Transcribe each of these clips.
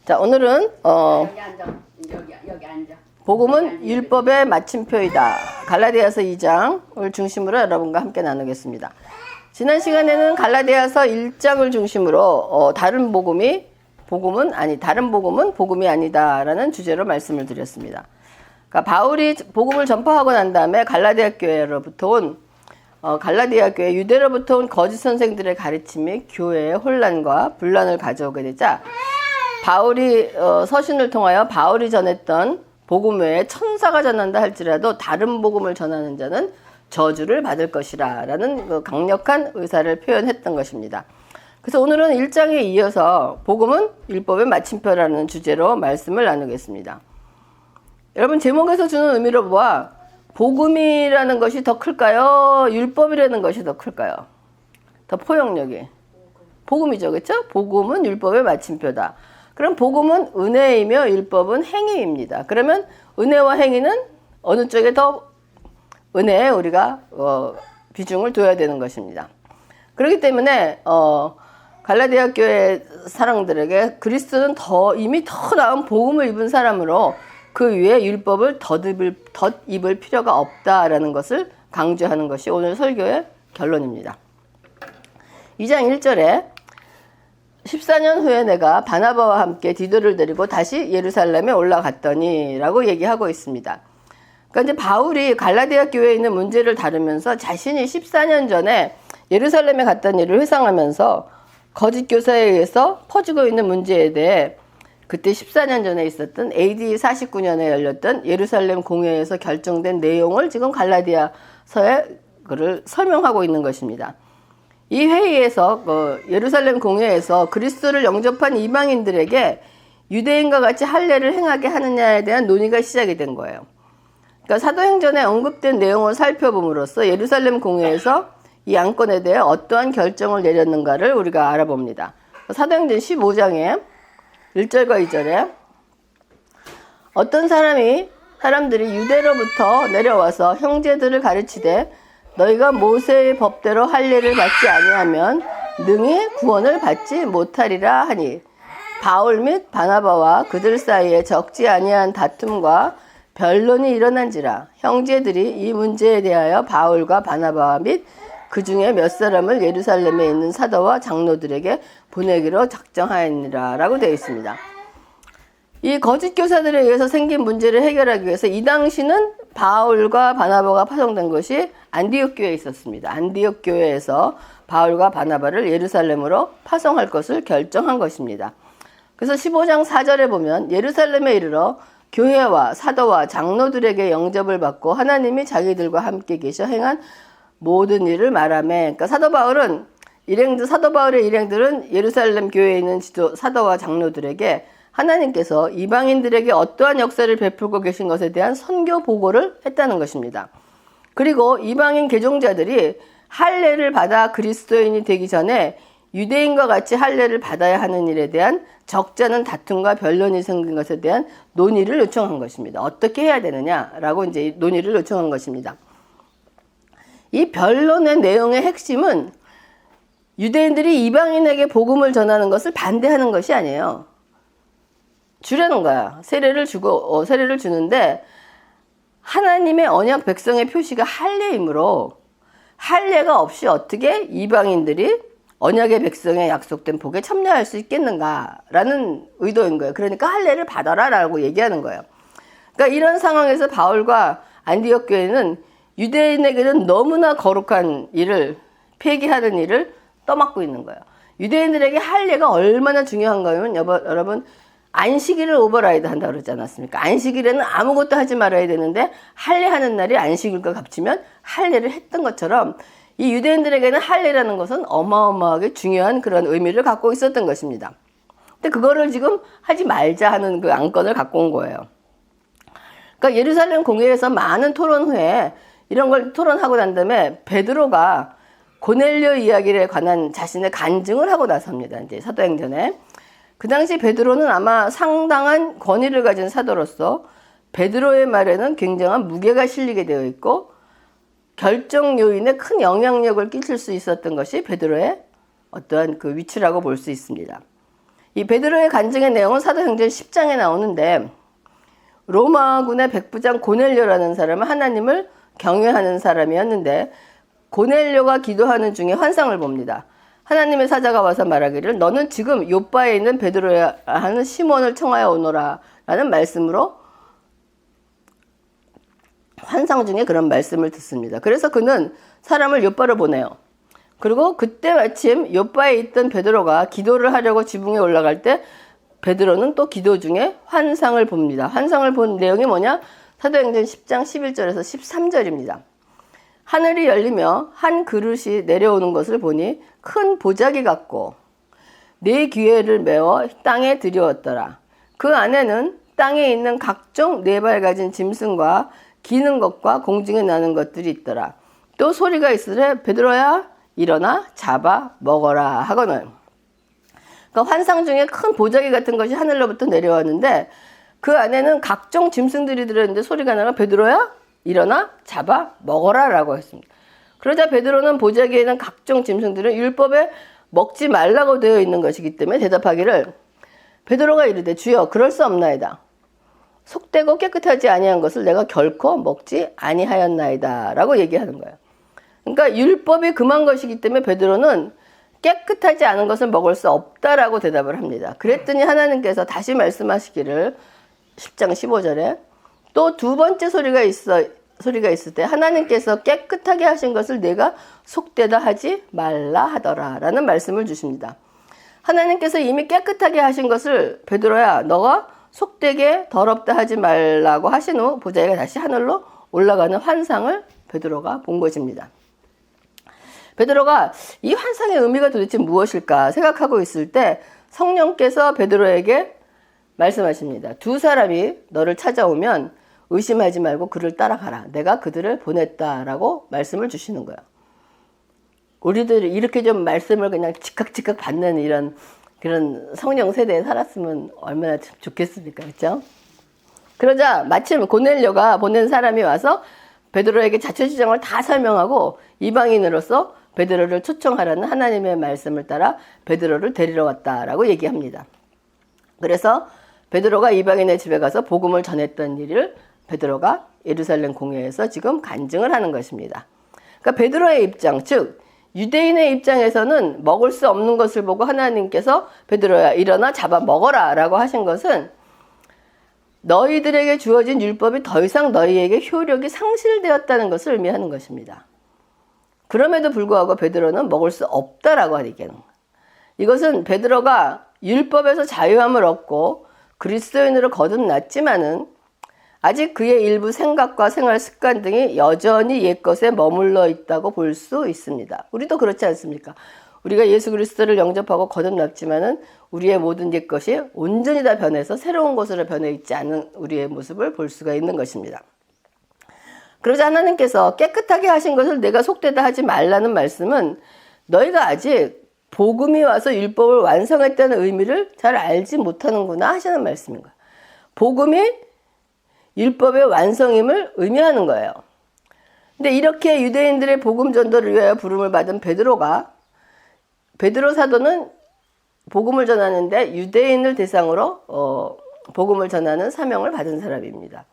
자, 오늘은 여기 앉아. 여기 앉아. 복음은 율법의 마침표이다. 갈라디아서 2장을 중심으로 여러분과 함께 나누겠습니다. 지난 시간에는 갈라디아서 1장을 중심으로 다른 복음은 복음이 아니다라는 주제로 말씀을 드렸습니다. 그러니까 바울이 복음을 전파하고 난 다음에 갈라디아 교회로부터 온 갈라디아 교회 유대로부터 온 거짓 선생들의 가르침이 교회의 혼란과 분란을 가져오게 되자 바울이 서신을 통하여 바울이 전했던 복음 외에 천사가 전한다 할지라도 다른 복음을 전하는 자는 저주를 받을 것이라 라는 그 강력한 의사를 표현했던 것입니다. 그래서 오늘은 1장에 이어서 복음은 율법의 마침표라는 주제로 말씀을 나누겠습니다. 여러분, 제목에서 주는 의미로 보아 복음이라는 것이 더 클까요? 율법이라는 것이 더 클까요? 더 포용력이 복음이죠, 그렇죠? 복음은 율법의 마침표다. 그럼 복음은 은혜이며 율법은 행위입니다. 그러면 은혜와 행위는 어느 쪽에 더 은혜에 우리가 비중을 둬야 되는 것입니다. 그렇기 때문에 갈라디아 교회 사람들에게 그리스도는 이미 더 나은 복음을 입은 사람으로 그 위에 율법을 덧입을 필요가 없다라는 것을 강조하는 것이 오늘 설교의 결론입니다. 2장 1절에 14년 후에 내가 바나바와 함께 디도를 데리고 다시 예루살렘에 올라갔더니 라고 얘기하고 있습니다. 그러니까 이제 바울이 갈라디아 교회에 있는 문제를 다루면서 자신이 14년 전에 예루살렘에 갔던 일을 회상하면서 거짓 교사에 의해서 퍼지고 있는 문제에 대해 그때 14년 전에 있었던 AD 49년에 열렸던 예루살렘 공회에서 결정된 내용을 지금 갈라디아서에 그를 설명하고 있는 것입니다. 이 회의에서 예루살렘 공회에서 그리스도를 영접한 이방인들에게 유대인과 같이 할례를 행하게 하느냐에 대한 논의가 시작이 된 거예요. 그러니까 사도행전에 언급된 내용을 살펴봄으로써 예루살렘 공회에서 이 안건에 대해 어떠한 결정을 내렸는가를 우리가 알아봅니다. 사도행전 15장에 1절과 2절에 어떤 사람들이 유대로부터 내려와서 형제들을 가르치되 너희가 모세의 법대로 할례를 받지 아니하면 능히 구원을 받지 못하리라 하니 바울 및 바나바와 그들 사이에 적지 아니한 다툼과 변론이 일어난지라 형제들이 이 문제에 대하여 바울과 바나바와 및 그 중에 몇 사람을 예루살렘에 있는 사도와 장로들에게 보내기로 작정하였느니라 라고 되어 있습니다. 이 거짓 교사들에 의해서 생긴 문제를 해결하기 위해서 이 당시는 바울과 바나바가 파송된 것이 안디옥 교회에 있었습니다. 안디옥 교회에서 바울과 바나바를 예루살렘으로 파송할 것을 결정한 것입니다. 그래서 15장 4절에 보면 예루살렘에 이르러 교회와 사도와 장로들에게 영접을 받고 하나님이 자기들과 함께 계셔 행한 모든 일을 말하며, 그러니까 사도 바울의 일행들은 예루살렘 교회에 있는 사도와 장로들에게 하나님께서 이방인들에게 어떠한 역사를 베풀고 계신 것에 대한 선교 보고를 했다는 것입니다. 그리고 이방인 개종자들이 할례를 받아 그리스도인이 되기 전에 유대인과 같이 할례를 받아야 하는 일에 대한 적잖은 다툼과 변론이 생긴 것에 대한 논의를 요청한 것입니다. 어떻게 해야 되느냐라고 이제 논의를 요청한 것입니다. 이 변론의 내용의 핵심은 유대인들이 이방인에게 복음을 전하는 것을 반대하는 것이 아니에요. 주려는 거야. 세례를 주는데 하나님의 언약 백성의 표시가 할례이므로 할례가 없이 어떻게 이방인들이 언약의 백성에 약속된 복에 참여할 수 있겠는가라는 의도인 거예요. 그러니까 할례를 받아라라고 얘기하는 거예요. 그러니까 이런 상황에서 바울과 안디옥 교회는 유대인에게는 너무나 거룩한 일을 폐기하는 일을 떠맡고 있는 거예요. 유대인들에게 할례가 얼마나 중요한가면 여러분 안식일을 오버라이드 한다고 그러지 않았습니까? 안식일에는 아무것도 하지 말아야 되는데 할례하는 날이 안식일과 겹치면 할례를 했던 것처럼 이 유대인들에게는 할례라는 것은 어마어마하게 중요한 그런 의미를 갖고 있었던 것입니다. 근데 그거를 지금 하지 말자 하는 그 안건을 갖고 온 거예요. 그러니까 예루살렘 공회에서 많은 토론 후에 이런 걸 토론하고 난 다음에 베드로가 고넬료 이야기에 관한 자신의 간증을 하고 나섭니다. 이제 사도행전에. 그 당시 베드로는 아마 상당한 권위를 가진 사도로서 베드로의 말에는 굉장한 무게가 실리게 되어 있고 결정 요인에 큰 영향력을 끼칠 수 있었던 것이 베드로의 어떠한 그 위치라고 볼 수 있습니다. 이 베드로의 간증의 내용은 사도행전 10장에 나오는데 로마군의 백부장 고넬료라는 사람은 하나님을 경외하는 사람이었는데 고넬료가 기도하는 중에 환상을 봅니다. 하나님의 사자가 와서 말하기를 너는 지금 요바에 있는 베드로야 하는 시몬을 청하여 오너라 라는 말씀으로 환상 중에 그런 말씀을 듣습니다. 그래서 그는 사람을 요바로 보내요. 그리고 그때 마침 요바에 있던 베드로가 기도를 하려고 지붕에 올라갈 때 베드로는 또 기도 중에 환상을 봅니다. 환상을 본 내용이 뭐냐? 사도행전 10장 11절에서 13절입니다. 하늘이 열리며 한 그릇이 내려오는 것을 보니 큰 보자기 같고 네 귀에를 메워 땅에 들여왔더라. 그 안에는 땅에 있는 각종 네 발 가진 짐승과 기는 것과 공중에 나는 것들이 있더라. 또 소리가 있으되 베드로야 일어나 잡아 먹어라 하거늘. 그러니까 환상 중에 큰 보자기 같은 것이 하늘로부터 내려왔는데 그 안에는 각종 짐승들이 들어있는데 소리가 나가 베드로야 일어나 잡아 먹어라 라고 했습니다. 그러자 베드로는 보자기에는 각종 짐승들은 율법에 먹지 말라고 되어 있는 것이기 때문에 대답하기를 베드로가 이르되 주여 그럴 수 없나이다. 속되고 깨끗하지 아니한 것을 내가 결코 먹지 아니하였나이다 라고 얘기하는 거예요. 그러니까 율법이 금한 것이기 때문에 베드로는 깨끗하지 않은 것을 먹을 수 없다라고 대답을 합니다. 그랬더니 하나님께서 다시 말씀하시기를 10장 15절에 또 두 번째 소리가 있을 때 하나님께서 깨끗하게 하신 것을 내가 속되다 하지 말라 하더라 라는 말씀을 주십니다. 하나님께서 이미 깨끗하게 하신 것을 베드로야 너가 속되게 더럽다 하지 말라고 하신 후 보자기가 다시 하늘로 올라가는 환상을 베드로가 본 것입니다. 베드로가 이 환상의 의미가 도대체 무엇일까 생각하고 있을 때 성령께서 베드로에게 말씀하십니다. 두 사람이 너를 찾아오면 의심하지 말고 그를 따라가라. 내가 그들을 보냈다라고 말씀을 주시는 거예요. 우리들이 이렇게 좀 말씀을 그냥 즉각 받는 이런 그런 성령 세대에 살았으면 얼마나 좋겠습니까? 그렇죠? 그러자 마침 고넬료가 보낸 사람이 와서 베드로에게 자초지정을 다 설명하고 이방인으로서 베드로를 초청하라는 하나님의 말씀을 따라 베드로를 데리러 왔다라고 얘기합니다. 그래서 베드로가 이방인의 집에 가서 복음을 전했던 일을 베드로가 예루살렘 공회에서 지금 간증을 하는 것입니다. 그러니까 베드로의 입장, 즉 유대인의 입장에서는 먹을 수 없는 것을 보고 하나님께서 베드로야 일어나 잡아 먹어라 라고 하신 것은 너희들에게 주어진 율법이 더 이상 너희에게 효력이 상실되었다는 것을 의미하는 것입니다. 그럼에도 불구하고 베드로는 먹을 수 없다라고 얘기하는 거예요. 이것은 베드로가 율법에서 자유함을 얻고 그리스도인으로 거듭났지만은 아직 그의 일부 생각과 생활 습관 등이 여전히 옛것에 머물러 있다고 볼 수 있습니다. 우리도 그렇지 않습니까? 우리가 예수 그리스도를 영접하고 거듭났지만은 우리의 모든 옛것이 온전히 다 변해서 새로운 것으로 변해 있지 않은 우리의 모습을 볼 수가 있는 것입니다. 그러자 하나님께서 깨끗하게 하신 것을 내가 속되다 하지 말라는 말씀은 너희가 아직 복음이 와서 율법을 완성했다는 의미를 잘 알지 못하는구나 하시는 말씀인 거예요. 복음이 율법의 완성임을 의미하는 거예요. 근데 이렇게 유대인들의 복음 전도를 위하여 부름을 받은 베드로 사도는 복음을 전하는데 유대인을 대상으로 복음을 전하는 사명을 받은 사람입니다.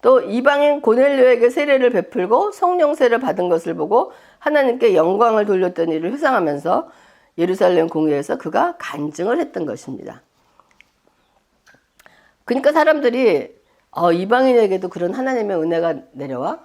또 이방인 고넬료에게 세례를 베풀고 성령 세례를 받은 것을 보고 하나님께 영광을 돌렸던 일을 회상하면서 예루살렘 공회에서 그가 간증을 했던 것입니다. 그러니까 사람들이 이방인에게도 그런 하나님의 은혜가 내려와?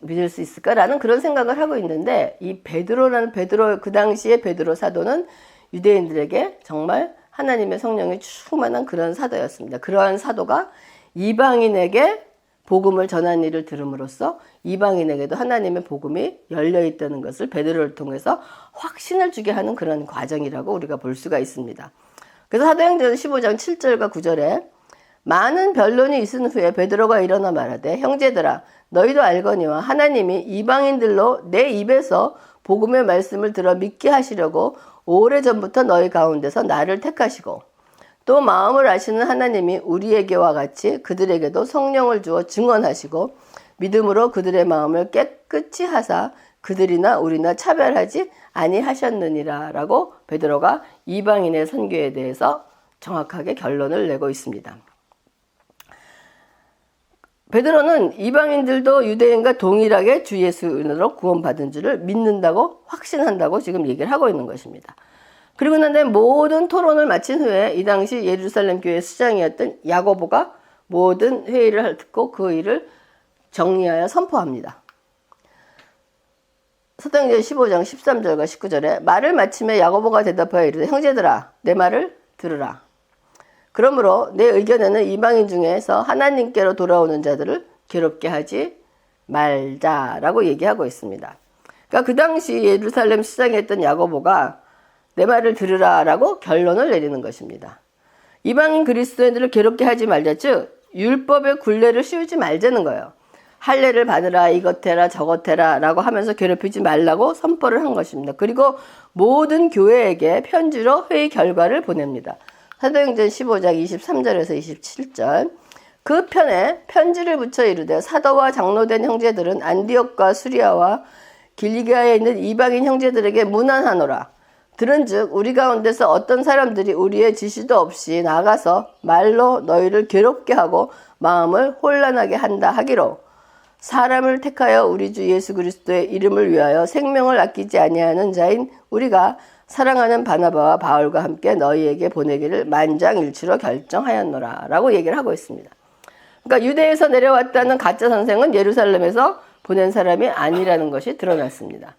믿을 수 있을까라는 그런 생각을 하고 있는데 이 그 당시에 베드로 사도는 유대인들에게 정말 하나님의 성령이 충만한 그런 사도였습니다. 그러한 사도가 이방인에게 복음을 전한 일을 들음으로써 이방인에게도 하나님의 복음이 열려있다는 것을 베드로를 통해서 확신을 주게 하는 그런 과정이라고 우리가 볼 수가 있습니다. 그래서 사도행전 15장 7절과 9절에 많은 변론이 있은 후에 베드로가 일어나 말하되 형제들아 너희도 알거니와 하나님이 이방인들로 내 입에서 복음의 말씀을 들어 믿게 하시려고 오래전부터 너희 가운데서 나를 택하시고 또 마음을 아시는 하나님이 우리에게와 같이 그들에게도 성령을 주어 증언하시고 믿음으로 그들의 마음을 깨끗이 하사 그들이나 우리나 차별하지 아니하셨느니라 라고 베드로가 이방인의 선교에 대해서 정확하게 결론을 내고 있습니다. 베드로는 이방인들도 유대인과 동일하게 주 예수로 구원받은 줄을 믿는다고 확신한다고 지금 얘기를 하고 있는 것입니다. 그리고 난 다음에 모든 토론을 마친 후에 이 당시 예루살렘 교회 수장이었던 야고보가 모든 회의를 듣고 그 일을 정리하여 선포합니다. 사도행전 15장 13절과 19절에 말을 마침에 야고보가 대답하여 이르되 형제들아 내 말을 들으라. 그러므로 내 의견에는 이방인 중에서 하나님께로 돌아오는 자들을 괴롭게 하지 말자라고 얘기하고 있습니다. 그러니까 그 당시 예루살렘 시장이었던 야고보가 내 말을 들으라라고 결론을 내리는 것입니다. 이방인 그리스도인들을 괴롭게 하지 말자, 즉 율법의 굴레를 씌우지 말자는 거예요. 할례를 받으라, 이것 해라, 저것 해라 라고 하면서 괴롭히지 말라고 선포를 한 것입니다. 그리고 모든 교회에게 편지로 회의 결과를 보냅니다. 사도행전 15장 23절에서 27절. 그 편에 편지를 붙여 이르되 사도와 장로된 형제들은 안디옥과 수리아와 길리기아에 있는 이방인 형제들에게 문안하노라. 들은즉 우리 가운데서 어떤 사람들이 우리의 지시도 없이 나가서 말로 너희를 괴롭게 하고 마음을 혼란하게 한다 하기로 사람을 택하여 우리 주 예수 그리스도의 이름을 위하여 생명을 아끼지 아니하는 자인 우리가 사랑하는 바나바와 바울과 함께 너희에게 보내기를 만장일치로 결정하였노라 라고 얘기를 하고 있습니다. 그러니까 유대에서 내려왔다는 가짜 선생은 예루살렘에서 보낸 사람이 아니라는 것이 드러났습니다.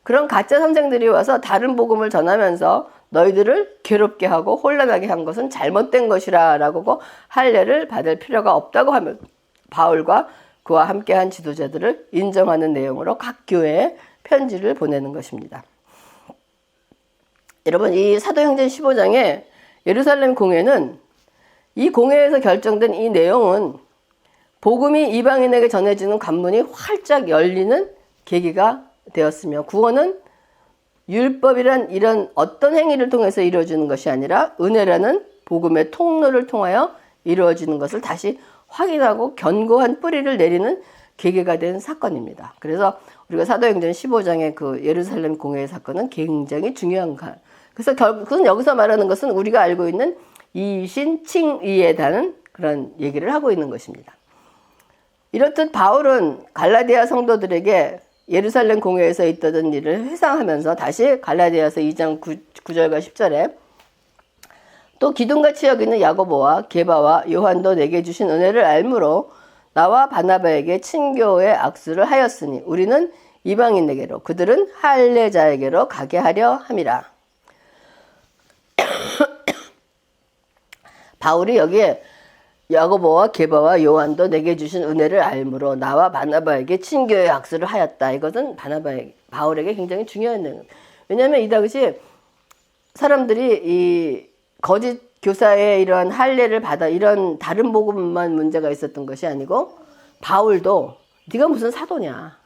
그런 가짜 선생들이 와서 다른 복음을 전하면서 너희들을 괴롭게 하고 혼란하게 한 것은 잘못된 것이라 라고 할례를 받을 필요가 없다고 하며 바울과 그와 함께한 지도자들을 인정하는 내용으로 각 교회에 편지를 보내는 것입니다. 여러분, 이 사도행전 15장의 예루살렘 공회는 이 공회에서 결정된 이 내용은 복음이 이방인에게 전해지는 관문이 활짝 열리는 계기가 되었으며 구원은 율법이란 이런 어떤 행위를 통해서 이루어지는 것이 아니라 은혜라는 복음의 통로를 통하여 이루어지는 것을 다시 확인하고 견고한 뿌리를 내리는 계기가 된 사건입니다. 그래서 우리가 사도행전 15장의 그 예루살렘 공회의 사건은 굉장히 중요한 그래서 결국은 여기서 말하는 것은 우리가 알고 있는 이신칭의에 대한 그런 얘기를 하고 있는 것입니다. 이렇듯 바울은 갈라디아 성도들에게 예루살렘 공회에서 있던 일을 회상하면서 다시 갈라디아서 2장 9절과 10절에 또 기둥같이 여기는 야고보와 게바와 요한도 내게 주신 은혜를 알므로 나와 바나바에게 친교의 악수를 하였으니 우리는 이방인에게로 그들은 할례자에게로 가게 하려 함이라. 바울이 여기에 야고보와 게바와 요한도 내게 주신 은혜를 알므로 나와 바나바에게 친교의 악수를 하였다. 이것은 바울에게 굉장히 중요한 내용입니다. 왜냐하면 이 당시 사람들이 이 거짓 교사의 이런 할례를 받아 이런 다른 복음만 문제가 있었던 것이 아니고 바울도 네가 무슨 사도냐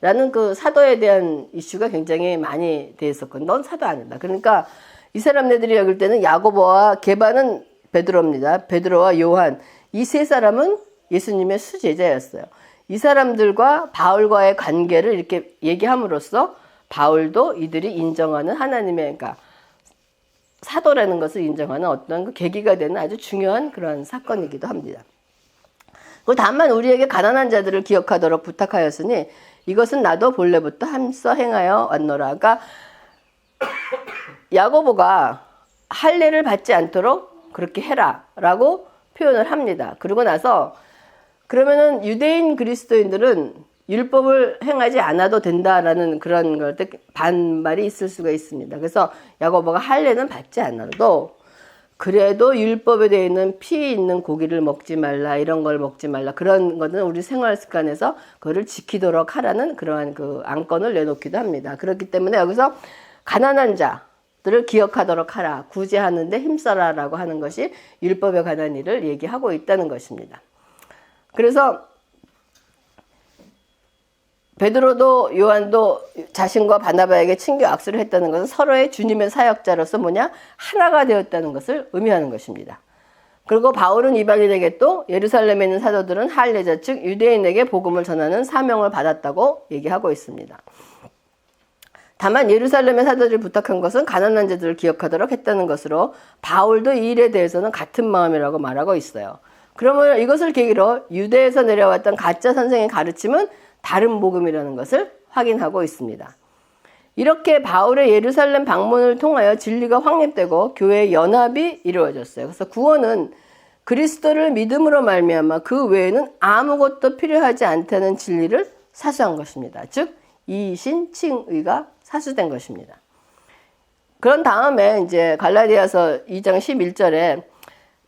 라는 그 사도에 대한 이슈가 굉장히 많이 돼 있었거든. 넌 사도 아니다. 그러니까 이 사람네들이 여길 때는 야고보와 게바는 베드로입니다. 베드로와 요한 이 세 사람은 예수님의 수제자였어요. 이 사람들과 바울과의 관계를 이렇게 얘기함으로써 바울도 이들이 인정하는 하나님의 그러니까 사도라는 것을 인정하는 어떤 그 계기가 되는 아주 중요한 그런 사건이기도 합니다. 다만 우리에게 가난한 자들을 기억하도록 부탁하였으니 이것은 나도 본래부터 함써 행하여 왔노라. 그러니까 야고보가 할례를 받지 않도록 그렇게 해라 라고 표현을 합니다. 그러고 나서 그러면은 유대인 그리스도인들은 율법을 행하지 않아도 된다라는 그런 걸 때 반말이 있을 수가 있습니다. 그래서 야고보가 할례는 받지 않아도 그래도 율법에 되어 있는 피 있는 고기를 먹지 말라, 이런 걸 먹지 말라, 그런 거는 우리 생활 습관에서 그거를 지키도록 하라는 그러한 그 안건을 내놓기도 합니다. 그렇기 때문에 여기서 가난한 자들을 기억하도록 하라, 구제하는데 힘써라 라고 하는 것이 율법에 관한 일을 얘기하고 있다는 것입니다. 그래서 베드로도 요한도 자신과 바나바에게 친교 악수를 했다는 것은 서로의 주님의 사역자로서 하나가 되었다는 것을 의미하는 것입니다. 그리고 바울은 이방인에게 또 예루살렘에 있는 사도들은 할례자 즉 유대인에게 복음을 전하는 사명을 받았다고 얘기하고 있습니다. 다만 예루살렘의 사도들이 부탁한 것은 가난한 자들을 기억하도록 했다는 것으로 바울도 이 일에 대해서는 같은 마음이라고 말하고 있어요. 그러면 이것을 계기로 유대에서 내려왔던 가짜 선생의 가르침은 다른 복음이라는 것을 확인하고 있습니다. 이렇게 바울의 예루살렘 방문을 통하여 진리가 확립되고 교회의 연합이 이루어졌어요. 그래서 구원은 그리스도를 믿음으로 말미암아 그 외에는 아무것도 필요하지 않다는 진리를 사수한 것입니다. 즉 이신칭의가 사수된 것입니다. 그런 다음에 이제 갈라디아서 2장 11절에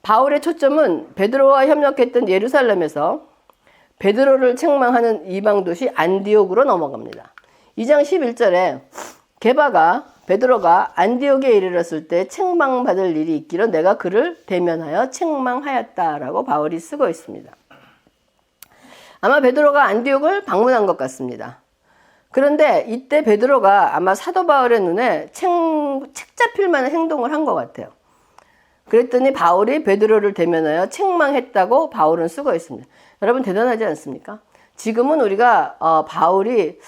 바울의 초점은 베드로와 협력했던 예루살렘에서 베드로를 책망하는 이방 도시 안디옥으로 넘어갑니다. 2장 11절에 베드로가 안디옥에 이르렀을 때 책망받을 일이 있기로 내가 그를 대면하여 책망하였다라고 바울이 쓰고 있습니다. 아마 베드로가 안디옥을 방문한 것 같습니다. 그런데 이때 베드로가 아마 사도 바울의 눈에 책 잡힐 만한 행동을 한 것 같아요. 그랬더니 바울이 베드로를 대면하여 책망했다고 바울은 쓰고 있습니다. 여러분 대단하지 않습니까? 지금은 우리가 바울이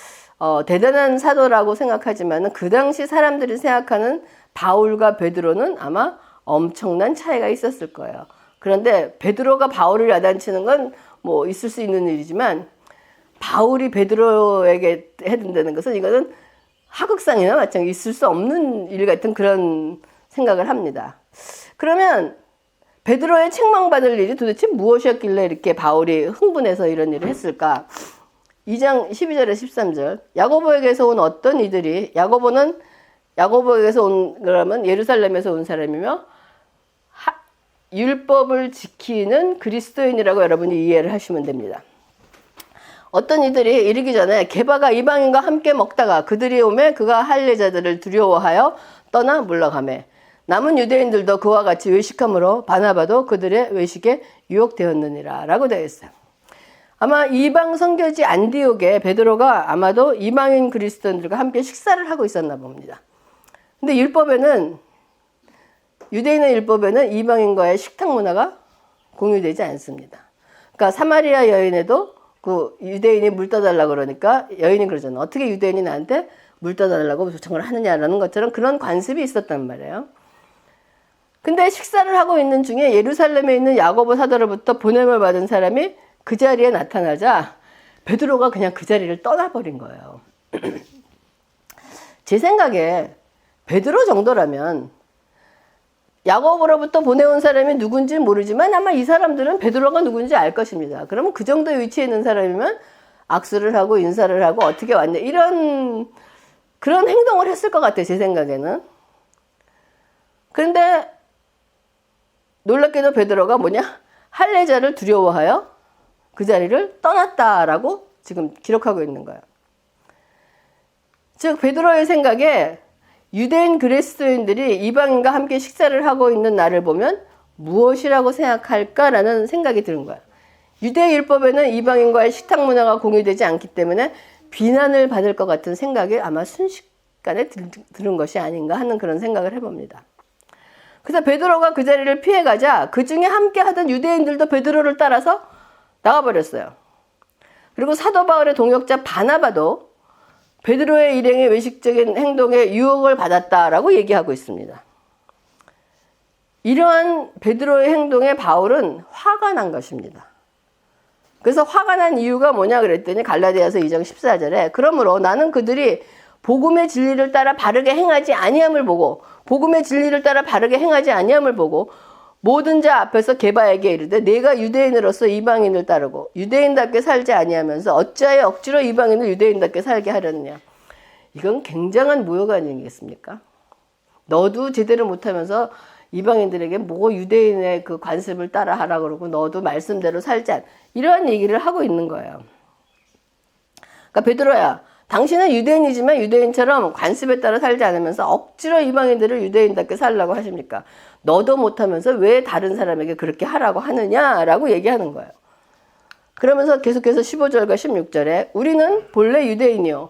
대단한 사도라고 생각하지만 그 당시 사람들이 생각하는 바울과 베드로는 아마 엄청난 차이가 있었을 거예요. 그런데 베드로가 바울을 야단치는 건 뭐 있을 수 있는 일이지만 바울이 베드로에게 해준다는 것은 이거는 하극상이나 마찬가지 있을 수 없는 일 같은 그런 생각을 합니다. 그러면 베드로의 책망받을 일이 도대체 무엇이었길래 이렇게 바울이 흥분해서 이런 일을 했을까? 2장 12절에 13절 야고보에게서 온 어떤 이들이 야고보에게서 온 그러면 예루살렘에서 온 사람이며 율법을 지키는 그리스도인이라고 여러분이 이해를 하시면 됩니다. 어떤 이들이 이르기 전에 게바가 이방인과 함께 먹다가 그들이 오매 그가 할례자들을 두려워하여 떠나 물러가매 남은 유대인들도 그와 같이 외식함으로 바나바도 그들의 외식에 유혹되었느니라 라고 되어 있어요. 아마 이방 선교지 안디옥에 베드로가 아마도 이방인 그리스도인들과 함께 식사를 하고 있었나 봅니다. 근데 유대인의 율법에는 이방인과의 식탁 문화가 공유되지 않습니다. 그러니까 사마리아 여인에도 그 유대인이 물 떠달라고 그러니까 여인이 그러잖아. 어떻게 유대인이 나한테 물 떠달라고 요청을 하느냐라는 것처럼 그런 관습이 있었단 말이에요. 근데 식사를 하고 있는 중에 예루살렘에 있는 야고보 사도로부터 보냄을 받은 사람이 그 자리에 나타나자 베드로가 그냥 그 자리를 떠나버린 거예요. 제 생각에 베드로 정도라면 야고보로부터 보내온 사람이 누군지 모르지만 아마 이 사람들은 베드로가 누군지 알 것입니다. 그러면 그 정도의 위치에 있는 사람이면 악수를 하고 인사를 하고 어떻게 왔냐 이런 그런 행동을 했을 것 같아요. 제 생각에는. 그런데 놀랍게도 베드로가 할례자를 두려워하여 그 자리를 떠났다라고 지금 기록하고 있는 거예요. 즉 베드로의 생각에 유대인 그리스도인들이 이방인과 함께 식사를 하고 있는 나를 보면 무엇이라고 생각할까라는 생각이 드는 거예요. 유대 율법에는 이방인과의 식탁 문화가 공유되지 않기 때문에 비난을 받을 것 같은 생각이 아마 순식간에 드는 것이 아닌가 하는 그런 생각을 해봅니다. 그래서 베드로가 그 자리를 피해가자 그 중에 함께 하던 유대인들도 베드로를 따라서 나가버렸어요. 그리고 사도 바울의 동역자 바나바도 베드로의 일행의 외식적인 행동에 유혹을 받았다라고 얘기하고 있습니다. 이러한 베드로의 행동에 바울은 화가 난 것입니다. 그래서 화가 난 이유가 뭐냐 그랬더니 갈라디아서 2장 14절에 그러므로 나는 그들이 복음의 진리를 따라 바르게 행하지 아니함을 보고 모든 자 앞에서 게바에게 이르되 내가 유대인으로서 이방인을 따르고 유대인답게 살지 아니하면서 어찌하여 억지로 이방인을 유대인답게 살게 하려느냐. 이건 굉장한 모욕 아니겠습니까? 너도 제대로 못하면서 이방인들에게 유대인의 그 관습을 따라 하라 그러고 너도 말씀대로 살지 않 이러한 얘기를 하고 있는 거예요. 그러니까 베드로야 당신은 유대인이지만 유대인처럼 관습에 따라 살지 않으면서 억지로 이방인들을 유대인답게 살라고 하십니까? 너도 못하면서 왜 다른 사람에게 그렇게 하라고 하느냐라고 얘기하는 거예요. 그러면서 계속해서 15절과 16절에 우리는 본래 유대인이요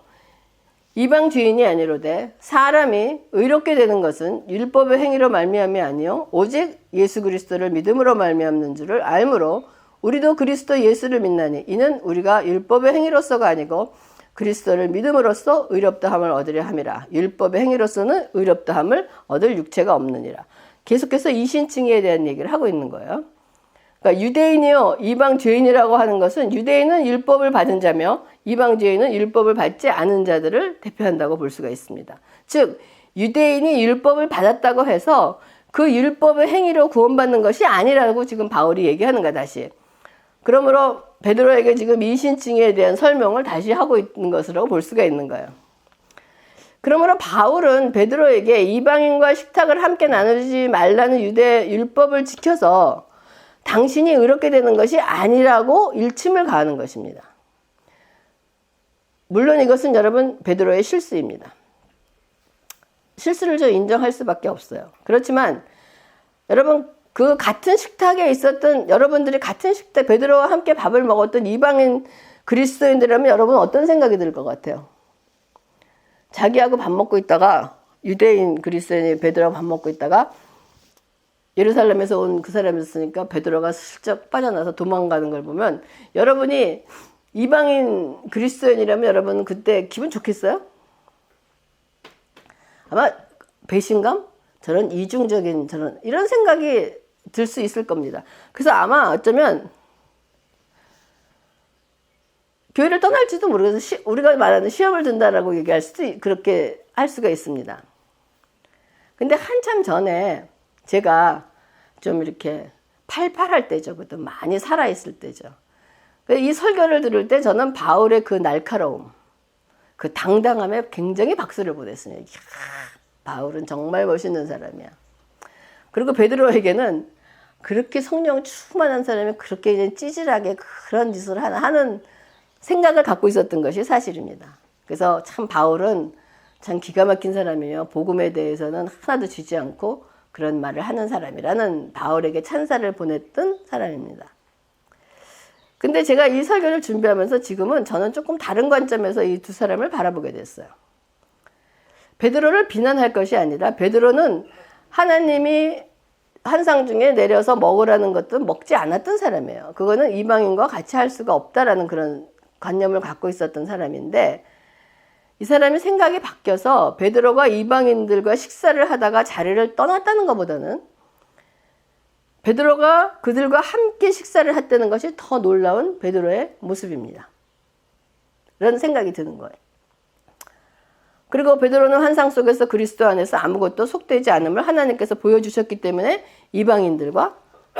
이방 주인이 아니로되 사람이 의롭게 되는 것은 율법의 행위로 말미암이 아니요 오직 예수 그리스도를 믿음으로 말미암는 줄을 알므로 우리도 그리스도 예수를 믿나니 이는 우리가 율법의 행위로서가 아니고 그리스도를 믿음으로써 의롭다함을 얻으려 함이라. 율법의 행위로서는 의롭다함을 얻을 육체가 없느니라. 계속해서 이신칭의에 대한 얘기를 하고 있는 거예요. 그러니까 유대인이요 이방 죄인이라고 하는 것은 유대인은 율법을 받은 자며 이방 죄인은 율법을 받지 않은 자들을 대표한다고 볼 수가 있습니다. 즉 유대인이 율법을 받았다고 해서 그 율법의 행위로 구원받는 것이 아니라고 지금 바울이 얘기하는 거야 다시. 그러므로 베드로에게 지금 이신칭의에 대한 설명을 다시 하고 있는 것으로 볼 수가 있는 거예요. 그러므로 바울은 베드로에게 이방인과 식탁을 함께 나누지 말라는 유대 율법을 지켜서 당신이 의롭게 되는 것이 아니라고 일침을 가하는 것입니다. 물론 이것은 여러분 베드로의 실수입니다. 실수를 저 인정할 수밖에 없어요. 그렇지만 여러분 그 같은 식탁에 있었던 여러분들이 같은 식탁 베드로와 함께 밥을 먹었던 이방인 그리스도인들이라면 여러분 어떤 생각이 들 것 같아요? 자기하고 밥 먹고 있다가 유대인 그리스도인이 베드로와 밥 먹고 있다가 예루살렘에서 온 그 사람이 있으니까 베드로가 슬쩍 빠져나서 도망가는 걸 보면 여러분이 이방인 그리스도인이라면 여러분 그때 기분 좋겠어요? 아마 배신감? 저런 이중적인 저런 이런 생각이 들 수 있을 겁니다. 그래서 아마 어쩌면 교회를 떠날지도 모르겠어요. 우리가 말하는 시험을 든다라고 얘기할 수도 그렇게 할 수가 있습니다. 근데 한참 전에 제가 좀 이렇게 팔팔할 때죠. 그것도 많이 살아있을 때죠. 이 설교를 들을 때 저는 바울의 그 날카로움, 그 당당함에 굉장히 박수를 보냈어요. 이야, 바울은 정말 멋있는 사람이야. 그리고 베드로에게는 그렇게 성령 충만한 사람이 그렇게 이제 찌질하게 그런 짓을 하는 생각을 갖고 있었던 것이 사실입니다. 그래서 참 바울은 참 기가 막힌 사람이에요. 복음에 대해서는 하나도 지지 않고 그런 말을 하는 사람이라는 바울에게 찬사를 보냈던 사람입니다. 근데 제가 이 설교를 준비하면서 지금은 저는 조금 다른 관점에서 이 두 사람을 바라보게 됐어요. 베드로를 비난할 것이 아니라 베드로는 하나님이 환상 중에 내려서 먹으라는 것도 먹지 않았던 사람이에요. 그거는 이방인과 같이 할 수가 없다라는 그런 관념을 갖고 있었던 사람인데 이 사람이 생각이 바뀌어서 베드로가 이방인들과 식사를 하다가 자리를 떠났다는 것보다는 베드로가 그들과 함께 식사를 했다는 것이 더 놀라운 베드로의 모습입니다. 이런 생각이 드는 거예요. 그리고 베드로는 환상 속에서 그리스도 안에서 아무것도 속되지 않음을 하나님께서 보여주셨기 때문에 이방인들과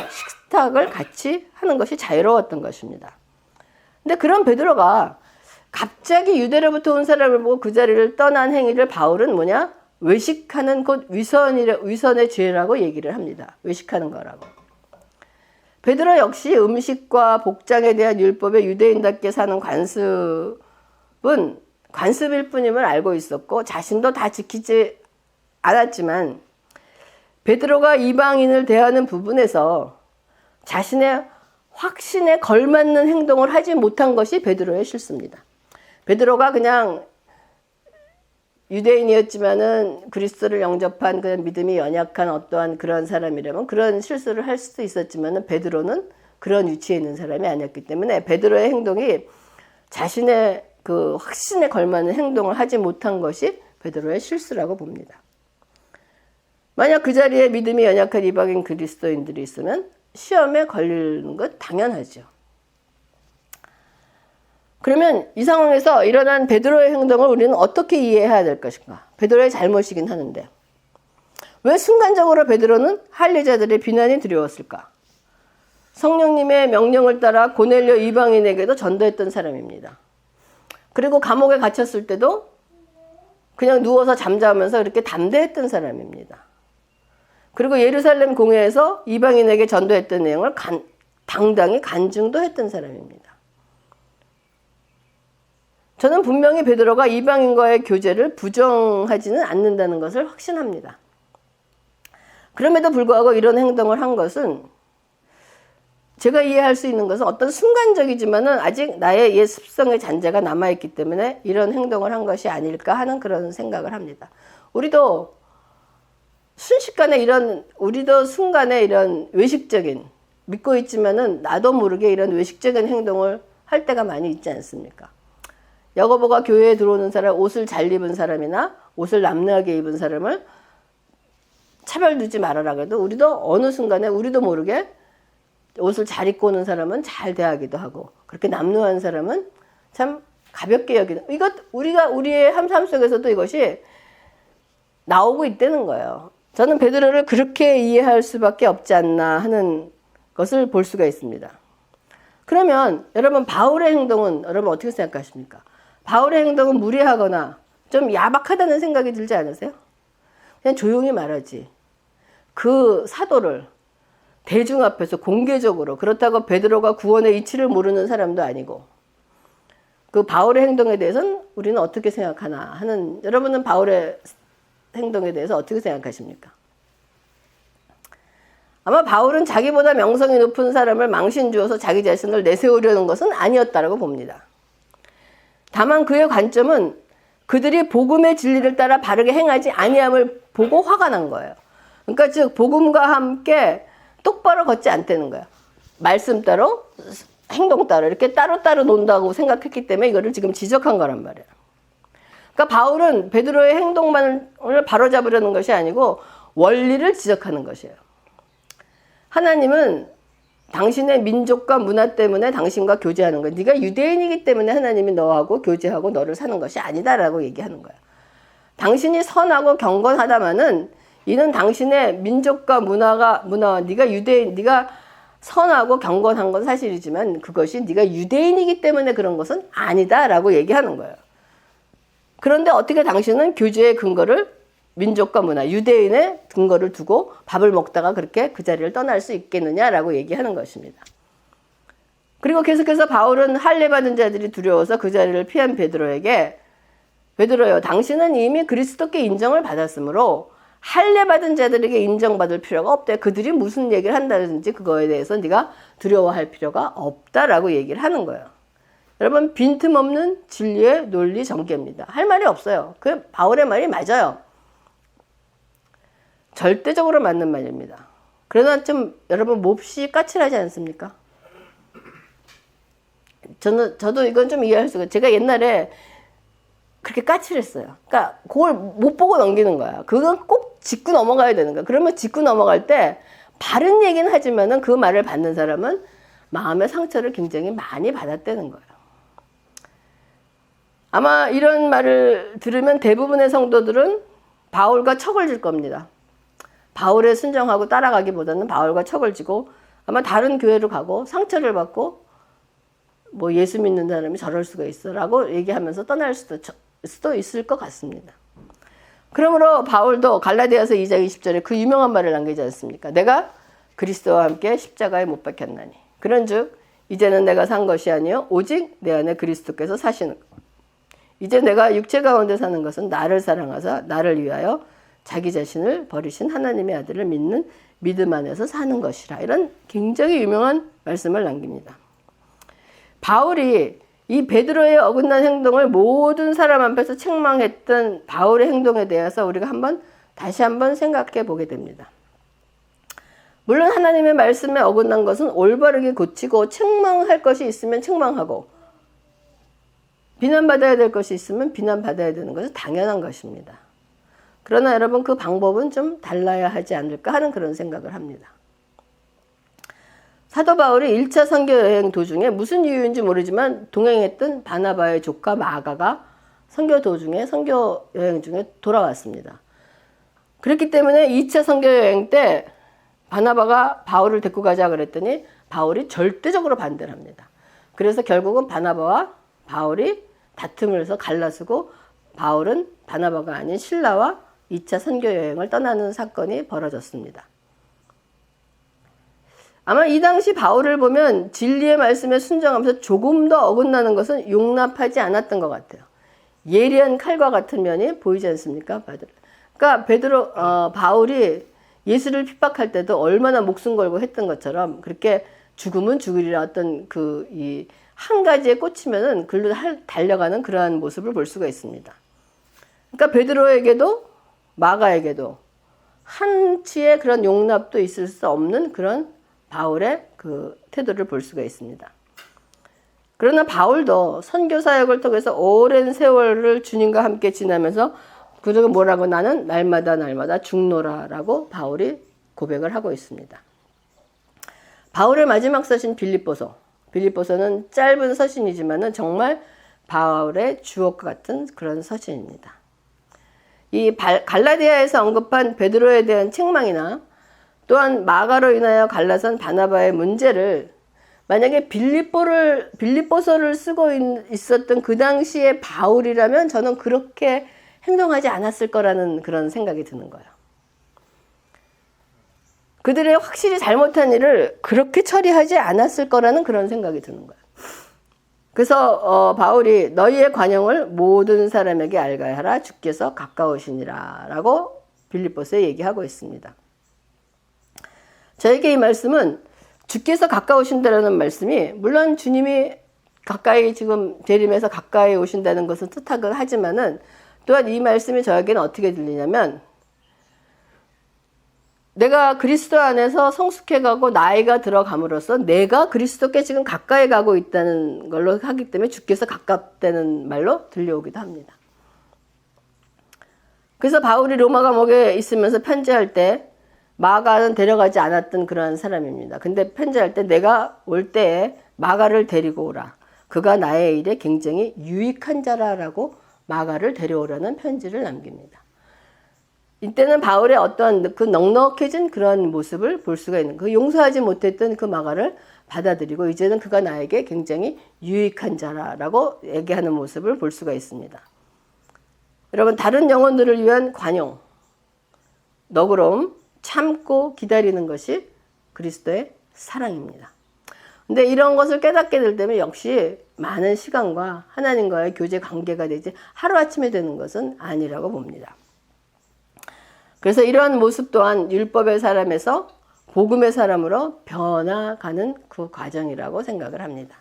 식탁을 같이 하는 것이 자유로웠던 것입니다. 근데 그런 베드로가 갑자기 유대로부터 온 사람을 보고 그 자리를 떠난 행위를 바울은 뭐냐? 외식하는 곧 위선의 죄라고 얘기를 합니다. 외식하는 거라고. 베드로 역시 음식과 복장에 대한 율법에 유대인답게 사는 관습은 관습일 뿐임을 알고 있었고 자신도 다 지키지 않았지만 베드로가 이방인을 대하는 부분에서 자신의 확신에 걸맞는 행동을 하지 못한 것이 베드로의 실수입니다. 베드로가 그냥 유대인이었지만은 그리스도를 영접한 그런 믿음이 연약한 어떠한 그런 사람이라면 그런 실수를 할 수도 있었지만은 베드로는 그런 위치에 있는 사람이 아니었기 때문에 베드로의 행동이 자신의 그 확신에 걸맞는 행동을 하지 못한 것이 베드로의 실수라고 봅니다. 만약 그 자리에 믿음이 연약한 이방인 그리스도인들이 있으면 시험에 걸리는 것 당연하죠. 그러면 이 상황에서 일어난 베드로의 행동을 우리는 어떻게 이해해야 될 것인가? 베드로의 잘못이긴 하는데 왜 순간적으로 베드로는 할례자들의 비난이 두려웠을까? 성령님의 명령을 따라 고넬료 이방인에게도 전도했던 사람입니다. 그리고 감옥에 갇혔을 때도 그냥 누워서 잠자면서 이렇게 담대했던 사람입니다. 그리고 예루살렘 공회에서 이방인에게 전도했던 내용을 당당히 간증도 했던 사람입니다. 저는 분명히 베드로가 이방인과의 교제를 부정하지는 않는다는 것을 확신합니다. 그럼에도 불구하고 이런 행동을 한 것은 제가 이해할 수 있는 것은 어떤 순간적이지만은 아직 나의 옛 습성의 잔재가 남아있기 때문에 이런 행동을 한 것이 아닐까 하는 그런 생각을 합니다. 우리도 순식간에 우리도 순간에 이런 외식적인, 믿고 있지만은 나도 모르게 이런 외식적인 행동을 할 때가 많이 있지 않습니까? 야고보가 교회에 들어오는 사람, 옷을 잘 입은 사람이나 옷을 남루하게 입은 사람을 차별 두지 말아라 그래도 우리도 어느 순간에 우리도 모르게 옷을 잘 입고 오는 사람은 잘 대하기도 하고 그렇게 남루한 사람은 참 가볍게 여기는 이것 우리의 삶 속에서도 이것이 나오고 있다는 거예요. 저는 베드로를 그렇게 이해할 수밖에 없지 않나 하는 것을 볼 수가 있습니다. 그러면 여러분 바울의 행동은 여러분 어떻게 생각하십니까? 바울의 행동은 무례하거나 좀 야박하다는 생각이 들지 않으세요? 그냥 조용히 말하지. 그 사도를 대중 앞에서 공개적으로 그렇다고 베드로가 구원의 이치를 모르는 사람도 아니고 그 바울의 행동에 대해서는 우리는 어떻게 생각하나 하는 여러분은 바울의 행동에 대해서 어떻게 생각하십니까? 아마 바울은 자기보다 명성이 높은 사람을 망신 주어서 자기 자신을 내세우려는 것은 아니었다고 봅니다. 다만 그의 관점은 그들이 복음의 진리를 따라 바르게 행하지 아니함을 보고 화가 난 거예요. 그러니까 즉 복음과 함께 똑바로 걷지 않다는 거예요. 말씀 따로 행동 따로 이렇게 따로따로 논다고 생각했기 때문에 이거를 지금 지적한 거란 말이에요. 그러니까 바울은 베드로의 행동만을 바로잡으려는 것이 아니고 원리를 지적하는 것이에요. 하나님은 당신의 민족과 문화 때문에 당신과 교제하는 거야. 네가 유대인이기 때문에 하나님이 너하고 교제하고 너를 사는 것이 아니다라고 얘기하는 거야. 당신이 선하고 경건하다마는 이는 당신의 민족과 문화 네가 유대인, 네가 선하고 경건한 건 사실이지만 그것이 네가 유대인이기 때문에 그런 것은 아니다라고 얘기하는 거예요. 그런데 어떻게 당신은 교제의 근거를 민족과 문화, 유대인의 근거를 두고 밥을 먹다가 그렇게 그 자리를 떠날 수 있겠느냐라고 얘기하는 것입니다. 그리고 계속해서 바울은 할례받은 자들이 두려워서 그 자리를 피한 베드로에게 베드로여 당신은 이미 그리스도께 인정을 받았으므로 할례받은 자들에게 인정받을 필요가 없대. 그들이 무슨 얘기를 한다든지 그거에 대해서 네가 두려워할 필요가 없다라고 얘기를 하는 거예요. 여러분 빈틈없는 진리의 논리 전개입니다. 할 말이 없어요. 그 바울의 말이 맞아요. 절대적으로 맞는 말입니다. 그러나 좀 여러분 몹시 까칠하지 않습니까? 저도 이건 좀 이해할 수가 제가 옛날에 그렇게 까칠했어요. 그러니까 그걸 못 보고 넘기는 거야. 그건 꼭 짚고 넘어가야 되는 거야. 그러면 짚고 넘어갈 때 바른 얘기는 하지만은 그 말을 받는 사람은 마음의 상처를 굉장히 많이 받았다는 거예요. 아마 이런 말을 들으면 대부분의 성도들은 바울과 척을 질 겁니다. 바울에 순종하고 따라가기보다는 바울과 척을 지고 아마 다른 교회로 가고 상처를 받고 뭐 예수 믿는 사람이 저럴 수가 있어 라고 얘기하면서 떠날 수도 있을 것 같습니다. 그러므로 바울도 갈라디아서 2장 20절에 그 유명한 말을 남기지 않습니까? 내가 그리스도와 함께 십자가에 못 박혔나니 그런즉 이제는 내가 산 것이 아니요 오직 내 안에 그리스도께서 사시는 것. 이제 내가 육체 가운데 사는 것은 나를 사랑하사 나를 위하여 자기 자신을 버리신 하나님의 아들을 믿는 믿음 안에서 사는 것이라. 이런 굉장히 유명한 말씀을 남깁니다. 바울이 이 베드로의 어긋난 행동을 모든 사람 앞에서 책망했던 바울의 행동에 대해서 우리가 다시 한번 생각해 보게 됩니다. 물론 하나님의 말씀에 어긋난 것은 올바르게 고치고 책망할 것이 있으면 책망하고 비난받아야 될 것이 있으면 비난받아야 되는 것은 당연한 것입니다. 그러나 여러분 그 방법은 좀 달라야 하지 않을까 하는 그런 생각을 합니다. 사도 바울이 1차 선교 여행 도중에 무슨 이유인지 모르지만 동행했던 바나바의 조카 마가가 선교 도중에 선교 여행 중에 돌아왔습니다. 그렇기 때문에 2차 선교 여행 때 바나바가 바울을 데리고 가자 그랬더니 바울이 절대적으로 반대를 합니다. 그래서 결국은 바나바와 바울이 다툼을 해서 갈라서고 바울은 바나바가 아닌 실라와 2차 선교 여행을 떠나는 사건이 벌어졌습니다. 아마 이 당시 바울을 보면 진리의 말씀에 순종하면서 조금 더 어긋나는 것은 용납하지 않았던 것 같아요. 예리한 칼과 같은 면이 보이지 않습니까? 그러니까 바울이 예수를 핍박할 때도 얼마나 목숨 걸고 했던 것처럼 그렇게 죽으면 죽으리라 어떤 이 한 가지에 꽂히면은 글로 달려가는 그러한 모습을 볼 수가 있습니다. 그러니까 베드로에게도 마가에게도 한치의 그런 용납도 있을 수 없는 그런 바울의 그 태도를 볼 수가 있습니다. 그러나 바울도 선교 사역을 통해서 오랜 세월을 주님과 함께 지나면서 그저가 뭐라고 나는 날마다 죽노라라고 바울이 고백을 하고 있습니다. 바울의 마지막 서신 빌립보서는 짧은 서신이지만은 정말 바울의 주옥과 같은 그런 서신입니다. 이 갈라디아에서 언급한 베드로에 대한 책망이나 또한 마가로 인하여 갈라선 바나바의 문제를 만약에 빌립보서를 쓰고 있었던 그 당시에 바울이라면 저는 그렇게 행동하지 않았을 거라는 그런 생각이 드는 거예요. 그들의 확실히 잘못한 일을 그렇게 처리하지 않았을 거라는 그런 생각이 드는 거예요. 그래서 바울이 너희의 관용을 모든 사람에게 알게 하라 주께서 가까우시니라 라고 빌립보서에 얘기하고 있습니다. 저에게 이 말씀은 주께서 가까우신다라는 말씀이 물론 주님이 가까이 지금 재림에서 가까이 오신다는 것은 뜻하긴 하지만은 또한 이 말씀이 저에게는 어떻게 들리냐면 내가 그리스도 안에서 성숙해가고 나이가 들어감으로써 내가 그리스도께 지금 가까이 가고 있다는 걸로 하기 때문에 주께서 가깝다는 말로 들려오기도 합니다. 그래서 바울이 로마 감옥에 있으면서 편지할 때 마가는 데려가지 않았던 그러한 사람입니다. 근데 편지할 때 내가 올 때에 마가를 데리고 오라. 그가 나의 일에 굉장히 유익한 자라라고 마가를 데려오라는 편지를 남깁니다. 이때는 바울의 어떤 그 넉넉해진 그런 모습을 볼 수가 있는 그 용서하지 못했던 그 마가를 받아들이고 이제는 그가 나에게 굉장히 유익한 자라라고 얘기하는 모습을 볼 수가 있습니다. 여러분 다른 영혼들을 위한 관용, 너그러움, 참고 기다리는 것이 그리스도의 사랑입니다. 근데 이런 것을 깨닫게 될 때면 역시 많은 시간과 하나님과의 교제 관계가 되지 하루아침에 되는 것은 아니라고 봅니다. 그래서 이러한 모습 또한 율법의 사람에서 복음의 사람으로 변화가는 그 과정이라고 생각을 합니다.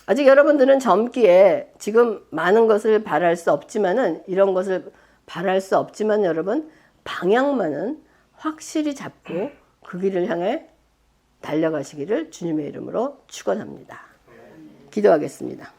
아직 여러분들은 젊기에 지금 많은 것을 바랄 수 없지만은 이런 것을 바랄 수 없지만 여러분 방향만은 확실히 잡고 그 길을 향해 달려가시기를 주님의 이름으로 축원합니다. 기도하겠습니다.